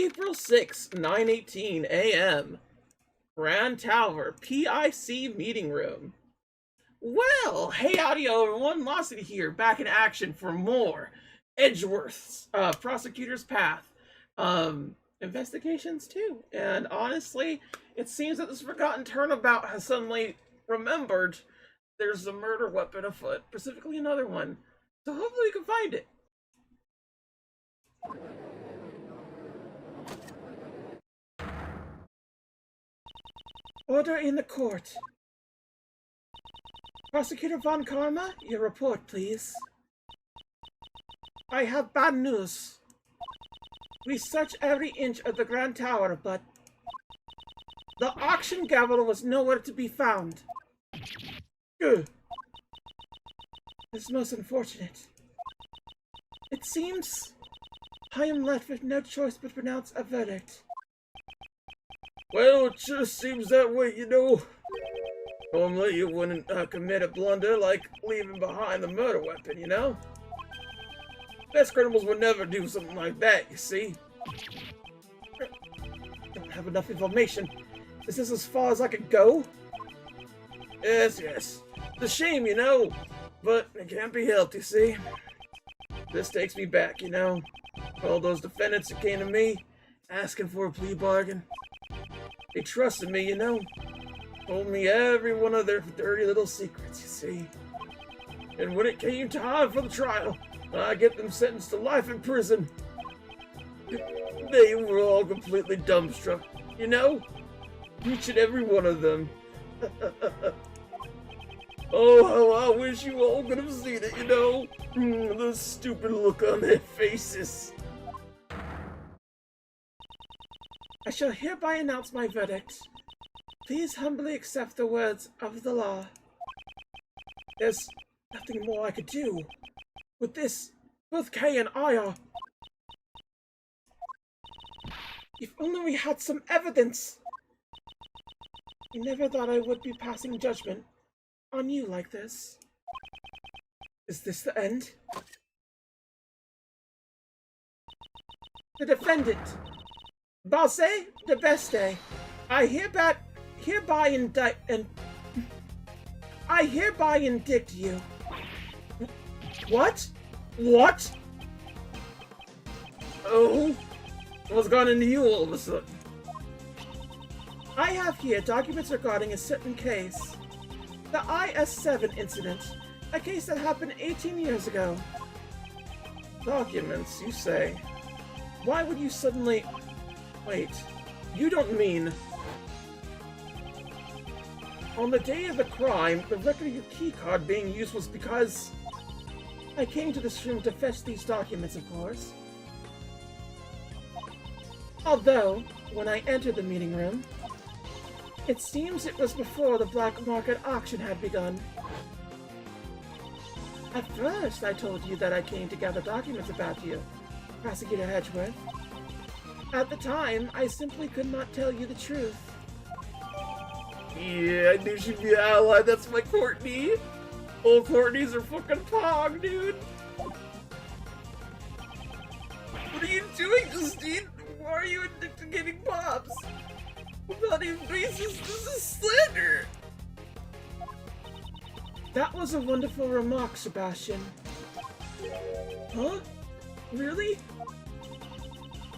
April 6, 9:18 a.m. Grand Tower PIC meeting room. Well, hey audio everyone, Losity here, back in action for more Edgeworth's Prosecutor's Path investigations too. And honestly, it seems that this forgotten turnabout has suddenly remembered there's a murder weapon afoot, specifically another one. So hopefully we can find it. Order in the court. Prosecutor Von Karma, your report, please. I have bad news. We searched every inch of the Grand Tower, but the auction gavel was nowhere to be found. Ugh. It's most unfortunate. It seems I am left with no choice but to pronounce a verdict. Well, it just seems that way, you know. Normally you wouldn't commit a blunder like leaving behind the murder weapon, you know? Best criminals would never do something like that, you see? Don't have enough information. Is this as far as I could go? Yes. It's a shame, you know, but it can't be helped, you see? This takes me back, you know? All those defendants that came to me, asking for a plea bargain. They trusted me, you know? Told me every one of their dirty little secrets, you see? And when it came time for the trial, I get them sentenced to life in prison. They were all completely dumbstruck, you know? Each and every one of them. Oh, how I wish you all could have seen it, you know? The stupid look on their faces. I shall hereby announce my verdict. Please humbly accept the words of the law. There's nothing more I could do. With this, both Kay and I are... If only we had some evidence! I never thought I would be passing judgment on you like this. Is this the end? The defendant, Balse de Beste, I hereby indict you. What? What? Oh, what's gone into you all of a sudden? I have here documents regarding a certain case. The IS-7 incident, a case that happened 18 years ago. Documents, you say? Why would you suddenly... Wait, you don't mean... On the day of the crime, the record of your keycard being used was because... I came to this room to fetch these documents, of course. Although, when I entered the meeting room, it seems it was before the black market auction had begun. At first, I told you that I came to gather documents about you, Prosecutor Edgeworth. At the time, I simply could not tell you the truth. Yeah, I knew she'd be an ally. That's my Courtney. All Courtneys are fucking pog, dude. What are you doing, Justine? Why are you investigating Pops? I'm not even racist. This is slander. That was a wonderful remark, Sebastian. Huh? Really?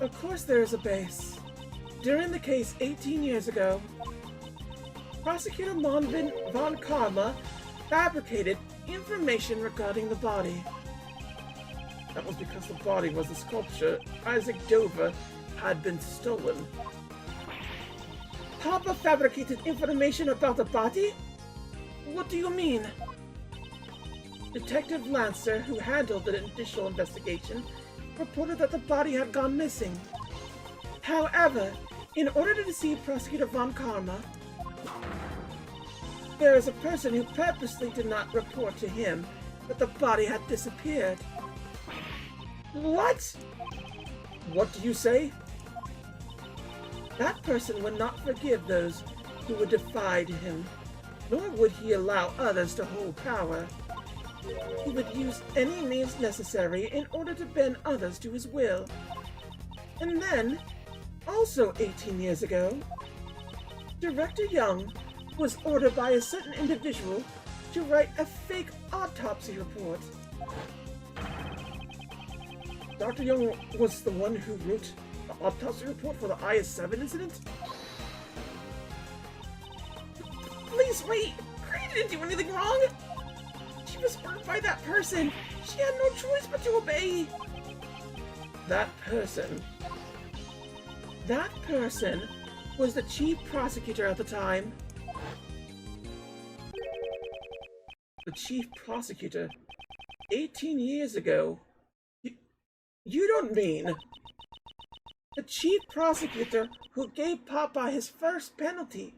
Of course there is a base. During the case 18 years ago, Prosecutor Monvin Von Karma fabricated information regarding the body. That was because the body was a sculpture Isaac Dover had been stolen. Papa fabricated information about the body? What do you mean? Detective Lancer, who handled the initial investigation, reported that the body had gone missing. However, in order to deceive Prosecutor Von Karma, there is a person who purposely did not report to him that the body had disappeared. What? What do you say? That person would not forgive those who would defy him, nor would he allow others to hold power. He would use any means necessary in order to bend others to his will. And then, Also 18 years ago, Director Young was ordered by a certain individual to write a fake autopsy report. Dr. Young was the one who wrote the autopsy report for the IS-7 incident? Please wait! Crane didn't do anything wrong! She was ordered by that person! She had no choice but to obey! That person was the chief prosecutor at the time. The chief prosecutor? 18 years ago? You don't mean... The chief prosecutor who gave Papa his first penalty.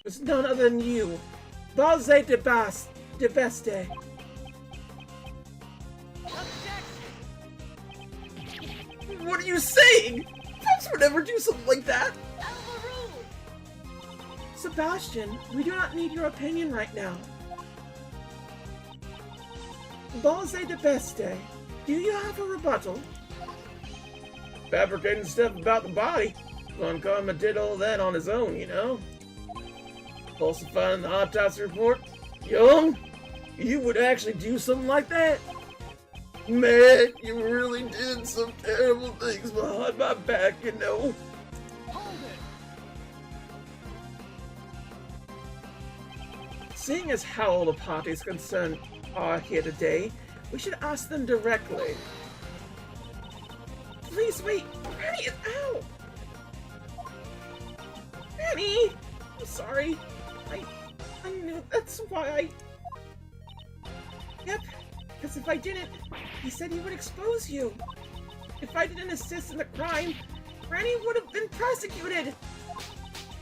Was none other than you, Balze de Beste. What are you saying? Pops would never do something like that. Sebastian, we do not need your opinion right now. Balze de Beste, do you have a rebuttal? Fabricating stuff about the body. Von Karma did all that on his own, you know? Falsifying the autopsy report? Young, you would actually do something like that? Man, you really did some terrible things behind my back, you know? Hold it. Seeing as how all the parties concerned are here today, we should ask them directly. Please wait! Granny is out! Granny! I'm sorry. I knew that's why Yep, because if I didn't, he said he would expose you. If I didn't assist in the crime, Granny would have been prosecuted.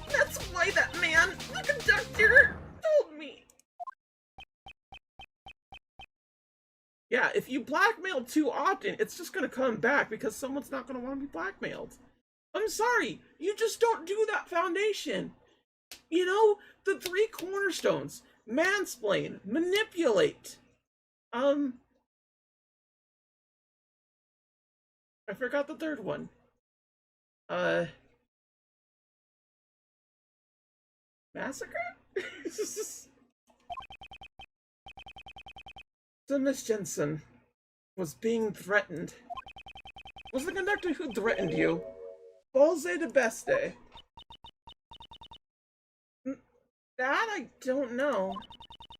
That's why that man, the conductor, told me. Yeah, if you blackmail too often, it's just gonna come back because someone's not gonna want to be blackmailed. I'm sorry, you just don't do that foundation. You know, the 3 cornerstones: mansplain, manipulate. I forgot the 3rd one. Massacre? So Miss Jensen was being threatened. Was the conductor who threatened you Balze de Beste? That I don't know.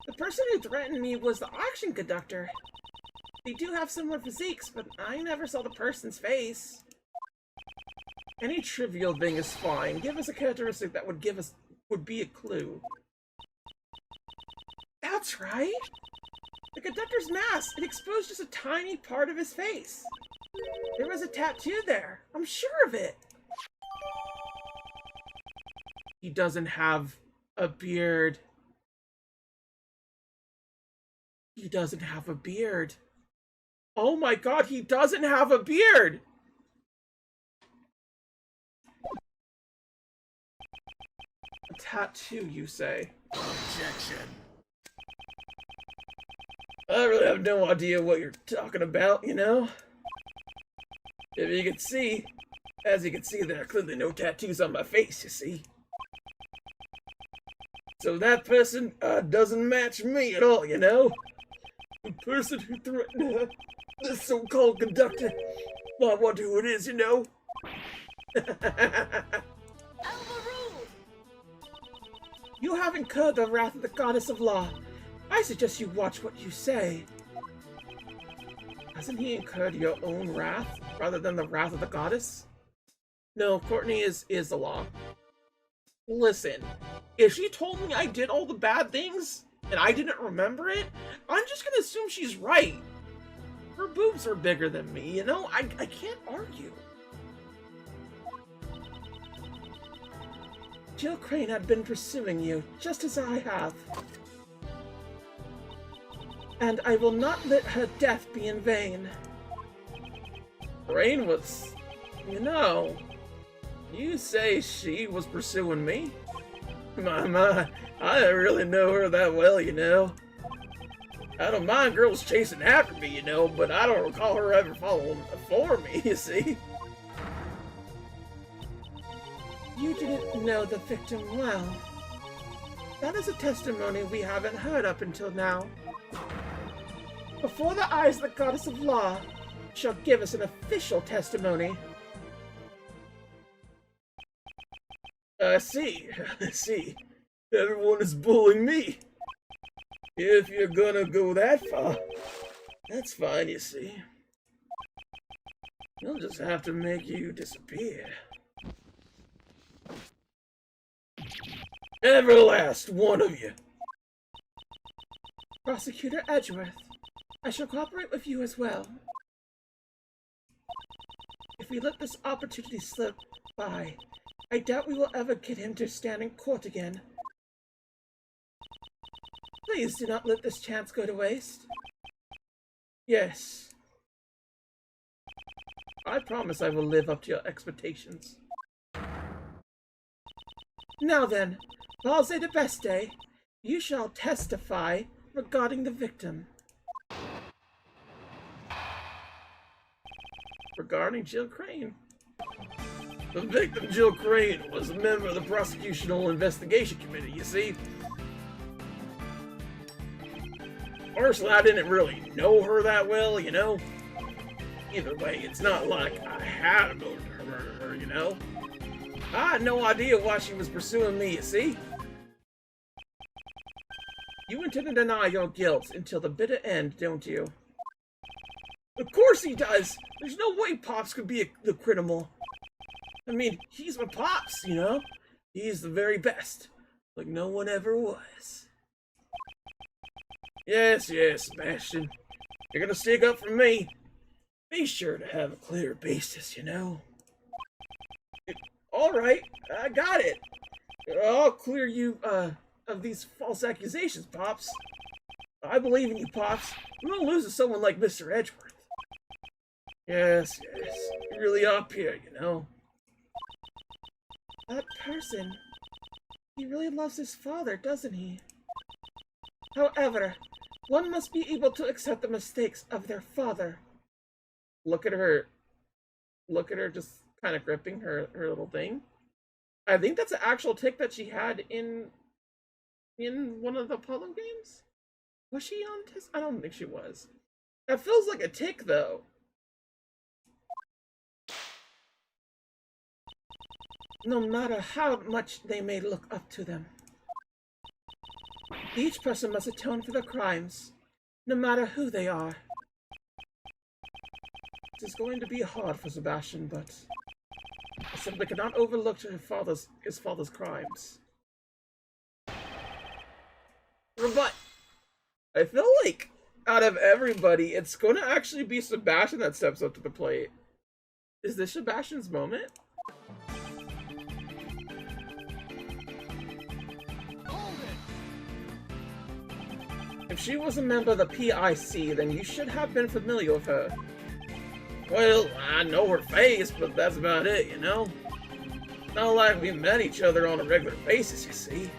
The person who threatened me was the auction conductor. They do have similar physiques, but I never saw the person's face. Any trivial thing is fine. Give us a characteristic that would be a clue. That's right! The conductor's mask! It exposed just a tiny part of his face. There was a tattoo there. I'm sure of it. He doesn't have a beard. He doesn't have a beard. Oh my god, he doesn't have a beard! A tattoo, you say? Objection. I really have no idea what you're talking about, you know? If you could see, as you can see, there are clearly no tattoos on my face, you see? So that person doesn't match me at all, you know? The person who threatened this so-called conductor. Well, I wonder who it is, you know? You have incurred the wrath of the goddess of law. I suggest you watch what you say. Hasn't he incurred your own wrath, rather than the wrath of the goddess? No, Courtney is the law. Listen, if she told me I did all the bad things, and I didn't remember it, I'm just gonna assume she's right. Her boobs are bigger than me, you know? I can't argue. Jill Crane had been pursuing you, just as I have. And I will not let her death be in vain. Crane was... You know... You say she was pursuing me? My, I don't really know her that well, you know. I don't mind girls chasing after me, you know, but I don't recall her ever following before me, you see? You didn't know the victim well. That is a testimony we haven't heard up until now. Before the eyes of the Goddess of Law shall give us an official testimony. I see. I see. Everyone is bullying me. If you're gonna go that far, that's fine, you see. You'll just have to make you disappear. Every last one of you. Prosecutor Edgeworth, I shall cooperate with you as well. If we let this opportunity slip by, I doubt we will ever get him to stand in court again. Please do not let this chance go to waste. Yes. I promise I will live up to your expectations. Now then, Balze de Beste, you shall testify regarding the victim. Regarding Jill Crane. The victim, Jill Crane, was a member of the Prosecutional Investigation Committee, you see. Personally, I didn't really know her that well, you know. Either way, it's not like I had a motive to murder her, you know. I had no idea why she was pursuing me, you see. You intend to deny your guilt until the bitter end, don't you? Of course he does! There's no way Pops could be the criminal. I mean, he's my Pops, you know? He's the very best. Like no one ever was. Yes, yes, Sebastian. You're gonna stick up for me. Be sure to have a clear basis, you know? Alright, I got it. I'll clear you, of these false accusations, Pops. I believe in you, Pops. We don't lose to someone like Mr. Edgeworth. Yes, yes. You're really up here, you know? That person, he really loves his father, doesn't he? However, one must be able to accept the mistakes of their father. Look at her. Look at her just kind of gripping her little thing. I think that's an actual tick that she had in one of the Apollo games. Was she on test? I don't think she was. That feels like a tick, though. No matter how much they may look up to them, each person must atone for their crimes, no matter who they are. It is going to be hard for Sebastian, but I simply cannot overlook his father's crimes. But I feel like out of everybody, it's going to actually be Sebastian that steps up to the plate. Is this Sebastian's moment? If she was a member of the PIC, then you should have been familiar with her. Well, I know her face, but that's about it, you know? Not like we met each other on a regular basis, you see.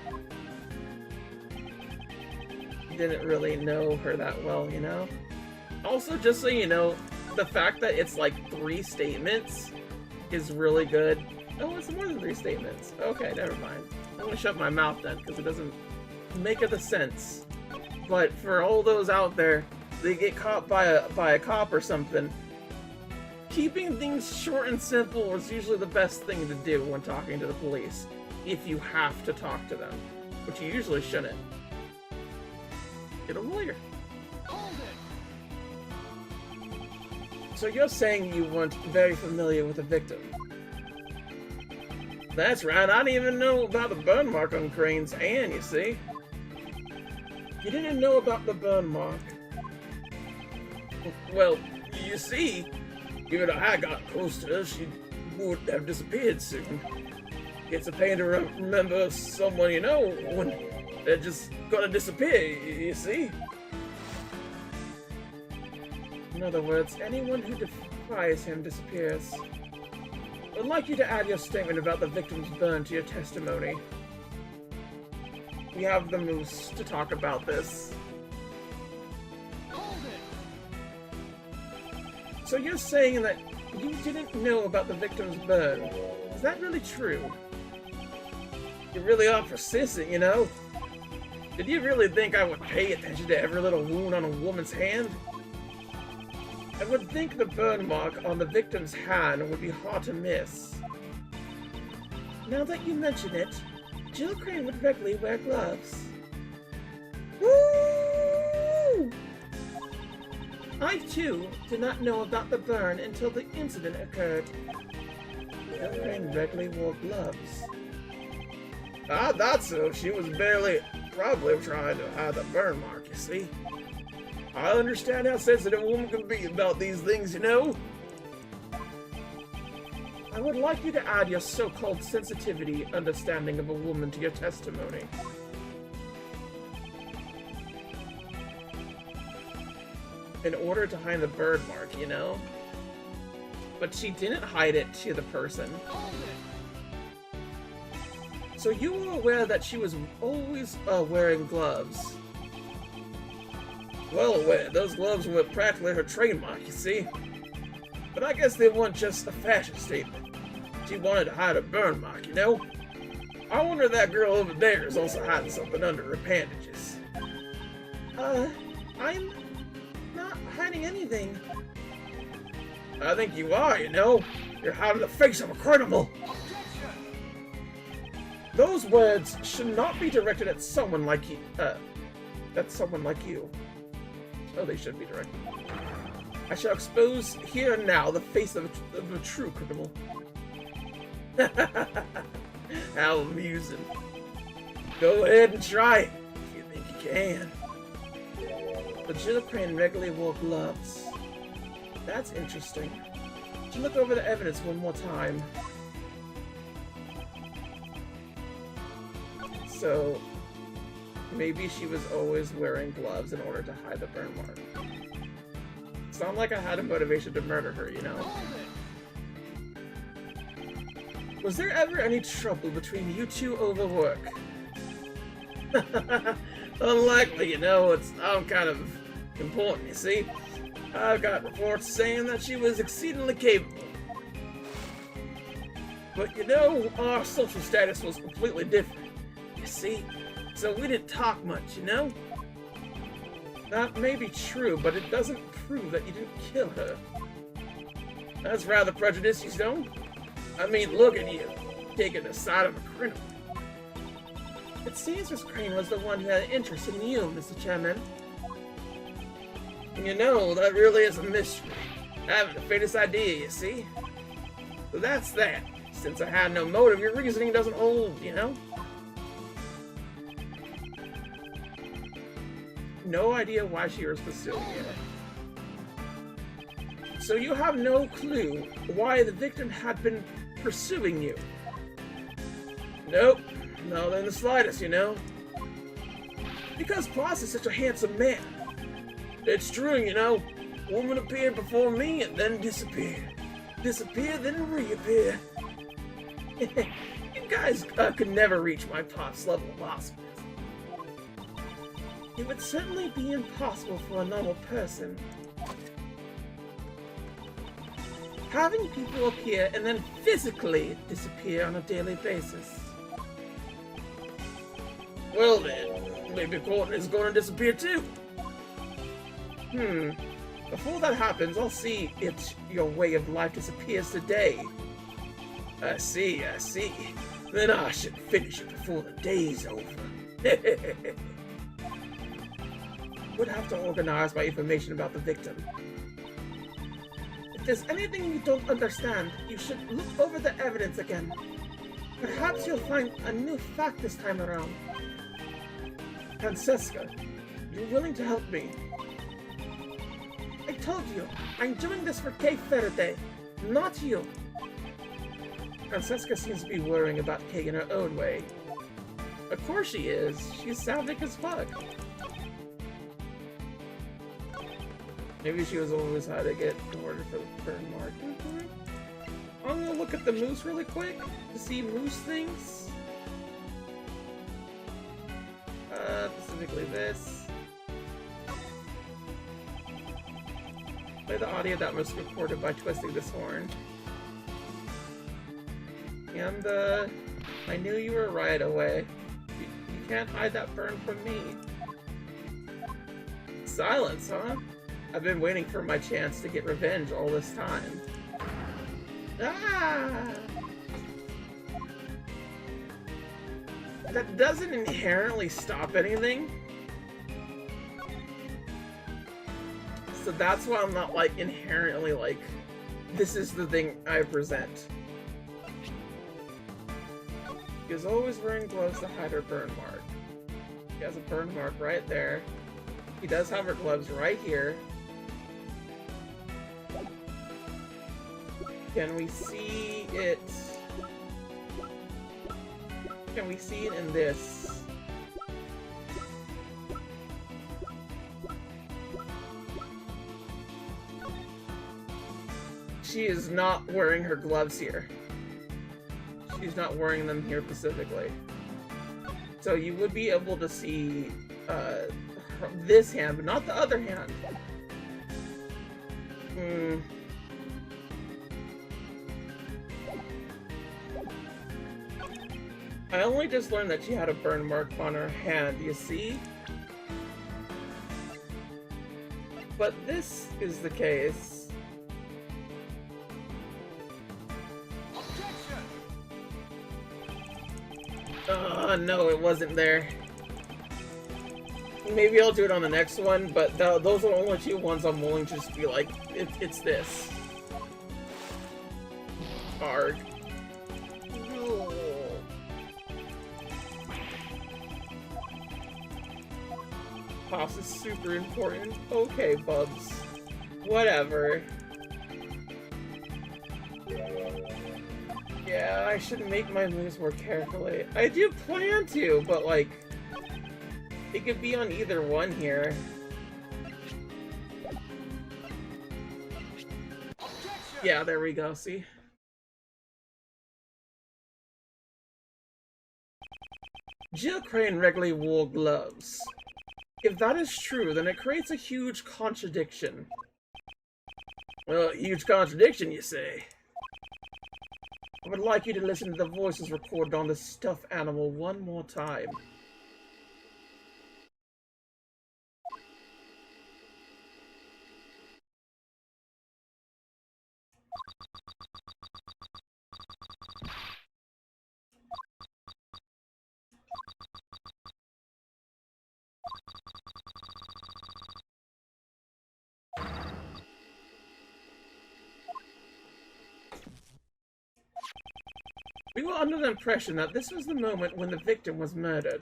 Didn't really know her that well, you know? Also, just so you know, the fact that it's like 3 statements is really good. Oh, it's more than 3 statements. Okay, never mind. I'm gonna shut my mouth then, because it doesn't make the sense. But for all those out there, they get caught by a cop or something, keeping things short and simple is usually the best thing to do when talking to the police, if you have to talk to them, which you usually shouldn't. Get a lawyer. So you're saying you weren't very familiar with the victim? That's right, I didn't even know about the burn mark on Crane's hand, you see? You didn't know about the burn mark? Well, you see, even if I got close to her, she would have disappeared soon. It's a pain to remember someone you know when they're just gonna disappear, you see? In other words, anyone who defies him disappears. I'd like you to add your statement about the victim's burn to your testimony. We have the moose to talk about this. So you're saying that you didn't know about the victim's burn. Is that really true? You really are persistent, you know? Did you really think I would pay attention to every little wound on a woman's hand? I would think the burn mark on the victim's hand would be hard to miss. Now that you mention it, Jill Crane would regularly wear gloves. Woo! I, too, did not know about the burn until the incident occurred. Jill Crane regularly wore gloves. I thought so. She was probably trying to hide the burn mark, you see. I understand how sensitive a woman can be about these things, you know? I would like you to add your so-called sensitivity understanding of a woman to your testimony. In order to hide the bird mark, you know? But she didn't hide it to the person. So you were aware that she was always wearing gloves? Well aware. Those gloves were practically her trademark, you see? But I guess they weren't just a fashion statement. She wanted to hide a burn mark, you know? I wonder if that girl over there is also hiding something under her bandages. I'm not hiding anything. I think you are, you know? You're hiding the face of a criminal! Those words should not be directed at someone like you. Oh, they should be directed. I shall expose here and now the face of a true criminal. How amusing. Go ahead and try it, if you think you can. But Jill Crane regularly wore gloves. That's interesting. To look over the evidence one more time. So, maybe she was always wearing gloves in order to hide the burn mark. It's not like I had a motivation to murder her, you know? Was there ever any trouble between you two over work? Unlikely, you know. I'm kind of important, you see? I've got reports saying that she was exceedingly capable. But, you know, our social status was completely different, you see? So we didn't talk much, you know? That may be true, but it doesn't prove that you didn't kill her. That's rather prejudiced, you know? I mean, look at you, taking the side of a criminal. It seems Miss Crane was the one who had an interest in you, Mr. Chairman. You know, that really is a mystery. I haven't the faintest idea, you see? So that's that. Since I had no motive, your reasoning doesn't hold, you know? No idea why she was pursuing you. So you have no clue why the victim had been pursuing you? Nope. Not in the slightest, you know? Because Plas is such a handsome man. It's true, you know. Woman appeared before me and then disappeared. Disappeared, then reappear. You guys could never reach my Pop's level of awesomeness. It would certainly be impossible for a normal person. Having people appear and then physically disappear on a daily basis. Well then, maybe Courtney is going to disappear too. Before that happens, I'll see if your way of life disappears today. I see. Then I should finish it before the day's over. Would have to organize my information about the victim. If there's anything you don't understand, you should look over the evidence again. Perhaps you'll find a new fact this time around. Francesca, you're willing to help me. I told you, I'm doing this for Kay Faraday, not you. Francesca seems to be worrying about Kay in her own way. Of course she is. She's savage as fuck. Maybe she was always hiding it in order for the burn mark. I'm gonna look at the moose really quick to see moose things. Specifically this. Play the audio that was recorded by twisting this horn. And I knew you were right away. You can't hide that burn from me. Silence, huh? I've been waiting for my chance to get revenge all this time. Ah! That doesn't inherently stop anything. So that's why I'm not, like, inherently, like, this is the thing I present. She is always wearing gloves to hide her burn mark. She has a burn mark right there. He does have her gloves right here. Can we see it? Can we see it in this? She is not wearing her gloves here. She's not wearing them here specifically. So you would be able to see this hand, but not the other hand. I only just learned that she had a burn mark on her hand, you see? But this is the case. No, it wasn't there. Maybe I'll do it on the next one, but those are the only two ones I'm willing to just be like, it's this. Arg. Toss is super important. Okay, Bubs. Whatever. Yeah, I should make my moves more carefully. I do plan to, but like, it could be on either one here. Yeah, there we go, see? Jill Crane regularly wore gloves. If that is true, then it creates a huge contradiction. Well, huge contradiction, you say? I would like you to listen to the voices recorded on the stuffed animal one more time. We were under the impression that this was the moment when the victim was murdered.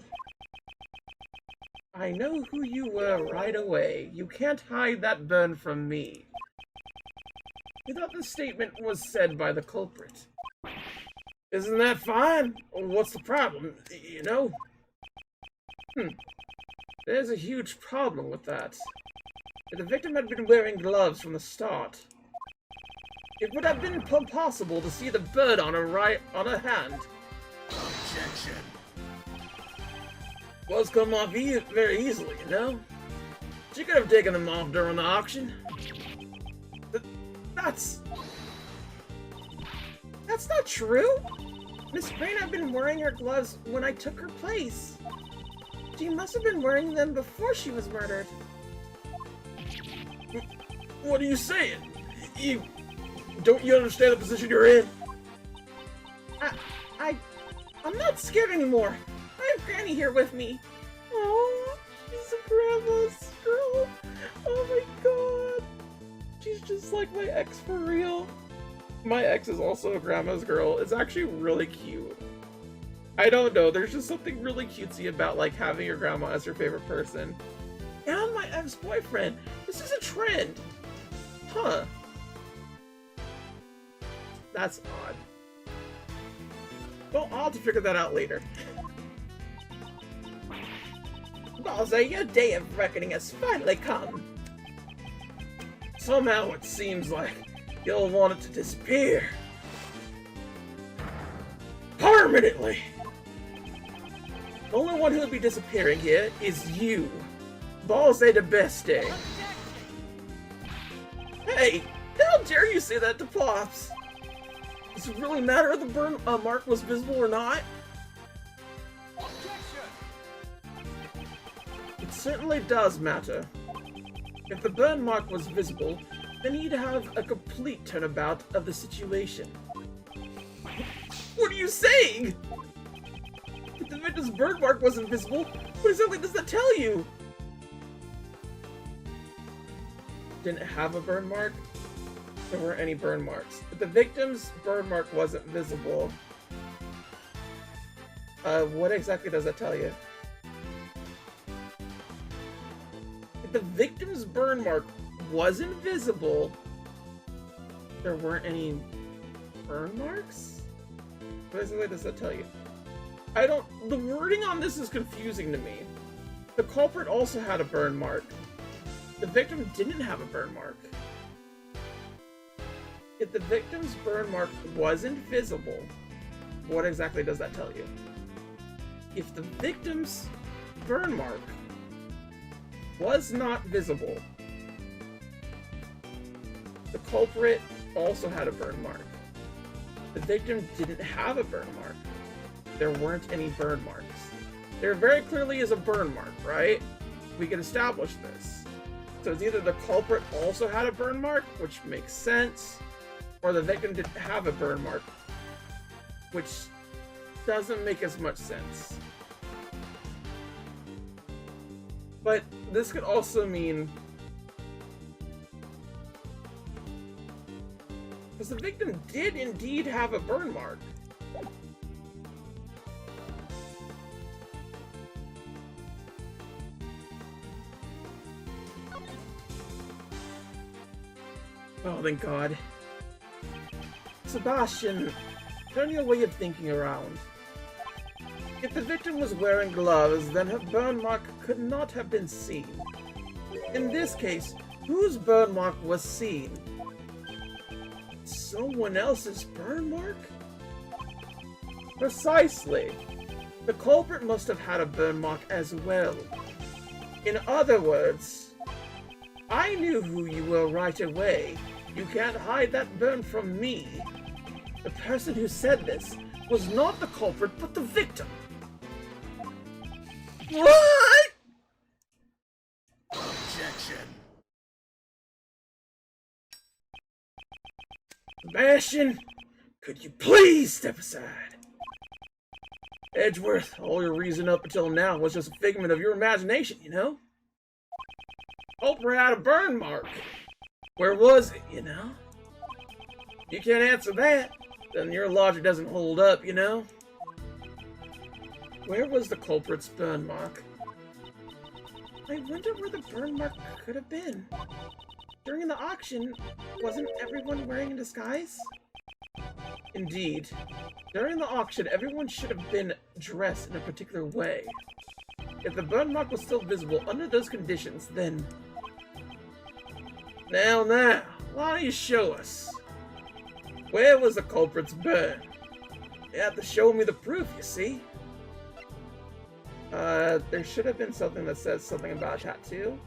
I know who you were right away. You can't hide that burn from me. We thought the statement was said by the culprit. Isn't that fine? What's the problem? You know? There's a huge problem with that. If the victim had been wearing gloves from the start, it would have been impossible to see the bird on her hand. Objection. Gloves come off very easily, you know? She could have taken them off during the auction. That's not true! Miss Crane had been wearing her gloves when I took her place. She must have been wearing them before she was murdered. What are you saying? Don't you understand the position you're in? I'm not scared anymore. I have Granny here with me. Oh, she's a grandma's girl. Oh my god. She's just like my ex for real. My ex is also a grandma's girl. It's actually really cute. I don't know, there's just something really cutesy about like having your grandma as your favorite person. And my ex-boyfriend. This is a trend. Huh. That's odd. Well, I'll have to figure that out later. Bowser, your day of reckoning has finally come. Somehow it seems like you'll want it to disappear. Permanently! The only one who'll be disappearing here is you. Bowser the best day. Hey, how dare you say that to Pops? Does it really matter if the burn mark was visible or not? It certainly does matter. If the burn mark was visible, then he'd have a complete turnabout of the situation. What are you saying? If the victim's burn mark wasn't visible, what exactly does that tell you? Didn't have a burn mark? There weren't any burn marks. If the victim's burn mark wasn't visible, what exactly does that tell you? If the victim's burn mark wasn't visible, there weren't any burn marks? What exactly does that tell you? The wording on this is confusing to me. The culprit also had a burn mark. The victim didn't have a burn mark. If the victim's burn mark wasn't visible, what exactly does that tell you? If the victim's burn mark was not visible, the culprit also had a burn mark. The victim didn't have a burn mark. There weren't any burn marks. There very clearly is a burn mark, right? We can establish this. So it's either the culprit also had a burn mark, which makes sense, or the victim didn't have a burn mark, which doesn't make as much sense. But this could also mean, because the victim did indeed have a burn mark. Oh, thank God. Sebastian, turn your way of thinking around. If the victim was wearing gloves, then her burn mark could not have been seen. In this case, whose burn mark was seen? Someone else's burn mark? Precisely. The culprit must have had a burn mark as well. In other words, I knew who you were right away. You can't hide that burn from me. The person who said this was not the culprit, but the victim. What? Objection. Sebastian, could you please step aside? Edgeworth, all your reason up until now was just a figment of your imagination, you know? Culprit had a burn mark. Where was it, you know? You can't answer that, then your logic doesn't hold up, you know? Where was the culprit's burn mark? I wonder where the burn mark could have been. During the auction, wasn't everyone wearing a disguise? Indeed. During the auction, everyone should have been dressed in a particular way. If the burn mark was still visible under those conditions, then... Now, why don't you show us? Where was the culprit's burn? You have to show me the proof, you see? There should have been something that says something about a tattoo.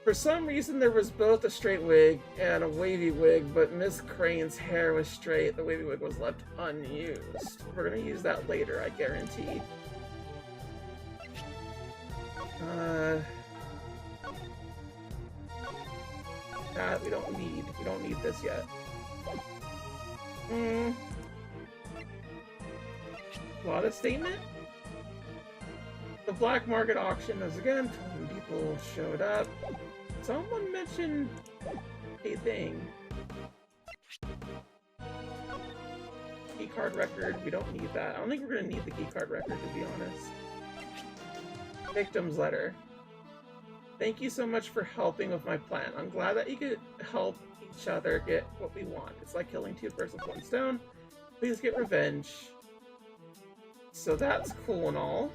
For some reason, there was both a straight wig and a wavy wig, but Miss Crane's hair was straight. The wavy wig was left unused. We're gonna use that later, I guarantee. That we don't need. We don't need this yet. Lot statement? The black market auction is again 20 people showed up. Someone mentioned a thing. Keycard record, we don't need that. I don't think we're gonna need the keycard record, to be honest. Victim's letter. Thank you so much for helping with my plan. I'm glad that you could help each other get what we want. It's like killing two birds with one stone. Please get revenge. So that's cool and all.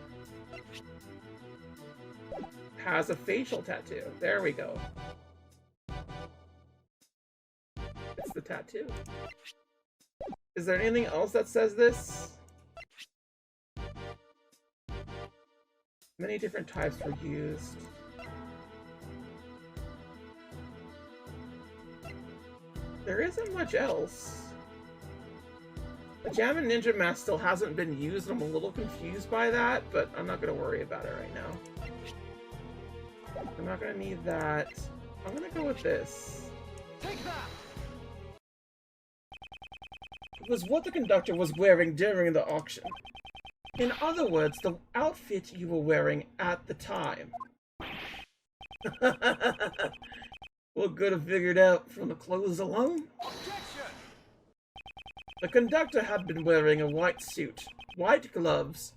Has a facial tattoo. There we go. It's the tattoo. Is there anything else that says this? Many different types were used. there isn't much else. The Jammin' Ninja mask still hasn't been used. I'm a little confused by that, but I'm not going to worry about it right now. I'm not going to need that. I'm going to go with this. Take that! It was what the conductor was wearing during the auction. In other words, the outfit you were wearing at the time. What could have figured out from the clothes alone? Objection! The conductor had been wearing a white suit, white gloves,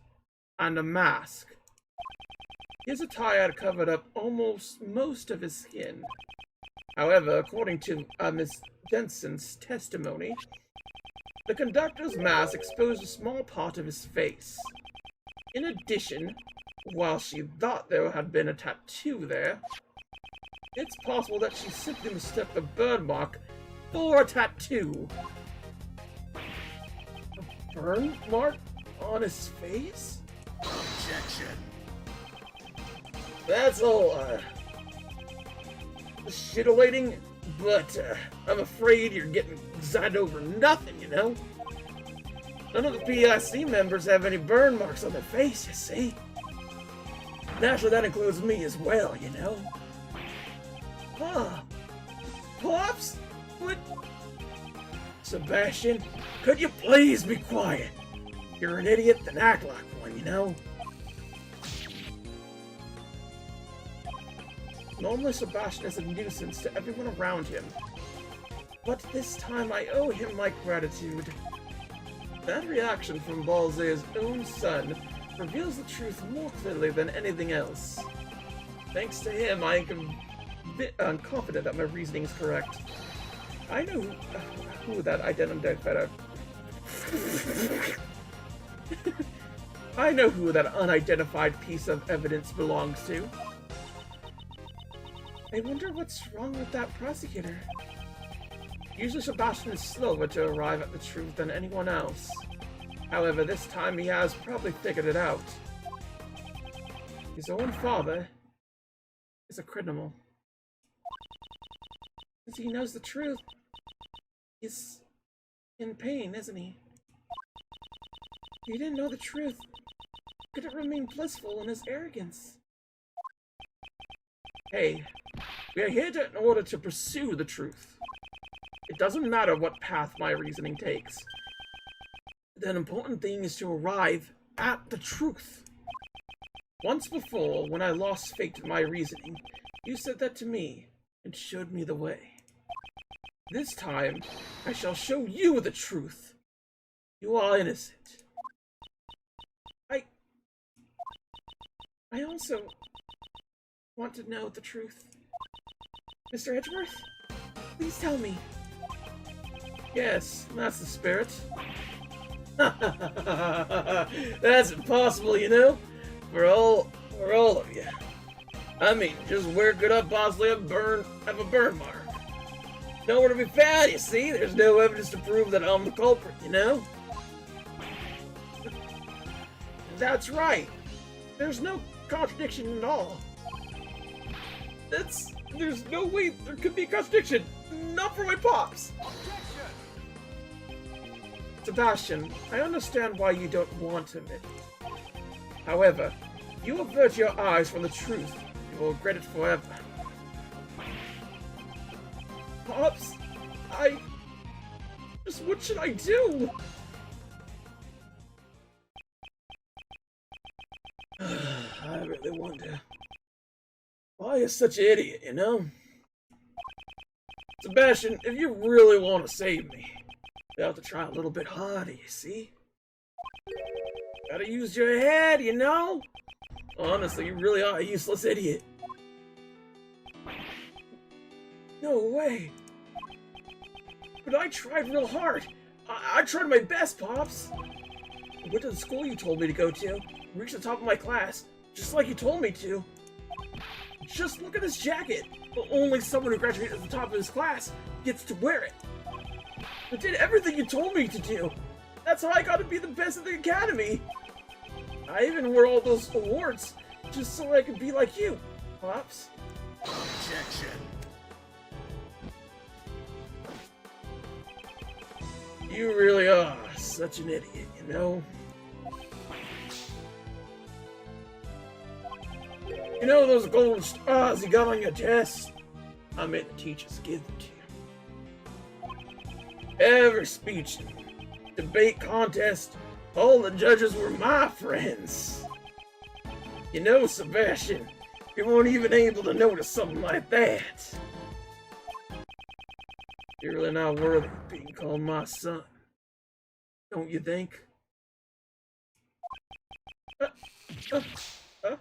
and a mask. His attire had covered up almost most of his skin. However, according to Miss Denson's testimony, the conductor's mask exposed a small part of his face. In addition, while she thought there had been a tattoo there, it's possible that she simply mistook the burn mark for a tattoo. A burn mark on his face? Objection! That's all, titillating, but, I'm afraid you're getting excited over nothing, you know? None of the PIC members have any burn marks on their face, you see? Naturally, that includes me as well, you know? Huh. Pops? What? Sebastian, could you please be quiet? You're an idiot, then act like one, you know? Normally, Sebastian is a nuisance to everyone around him. But this time, I owe him my gratitude. That reaction from Balze's own son reveals the truth more clearly than anything else. Thanks to him, I'm confident that my reasoning is correct. I know who that identified... I know who that unidentified piece of evidence belongs to. I wonder what's wrong with that prosecutor. Usually Sebastian is slower to arrive at the truth than anyone else. However, this time he has probably figured it out. His own father is a criminal. Since he knows the truth, he's in pain, isn't he? If he didn't know the truth, could it remain blissful in his arrogance? Hey, we are here in order to pursue the truth. It doesn't matter what path my reasoning takes. The important thing is to arrive at the truth. Once before, when I lost faith in my reasoning, you said that to me and showed me the way. This time, I shall show you the truth. You are innocent. I also want to know the truth. Mr. Edgeworth? Please tell me. Yes, that's the spirit. That's impossible, you know? For all of you. I mean, just where could I possibly have a burn mark? Nowhere to be found, you see? There's no evidence to prove that I'm the culprit, you know? That's right. There's no contradiction at all. There's no way there could be a contradiction. Not for my pops. Objection! Sebastian, I understand why you don't want to admit it. However, if you avert your eyes from the truth, you will regret it forever. Pops, what should I do? I really wonder. Why you're such an idiot, you know? Sebastian, if you really want to save me, you have to try a little bit harder, you see? Gotta use your head, you know? Honestly, you really are a useless idiot. No way. But I tried real hard. I tried my best, Pops. I went to the school you told me to go to, reached the top of my class, just like you told me to. Just look at this jacket. Only someone who graduated at the top of his class gets to wear it. I did everything you told me to do. That's how I got to be the best at the academy. I even wore all those awards just so I could be like you, Pops. Objection! You really are such an idiot, you know? You know those gold stars you got on your chest? I made the teachers give them to you. Every speech, debate contest, all the judges were my friends. You know, Sebastian, you weren't even able to notice something like that. You're really not worthy of being called my son. Don't you think? Uh, uh, uh.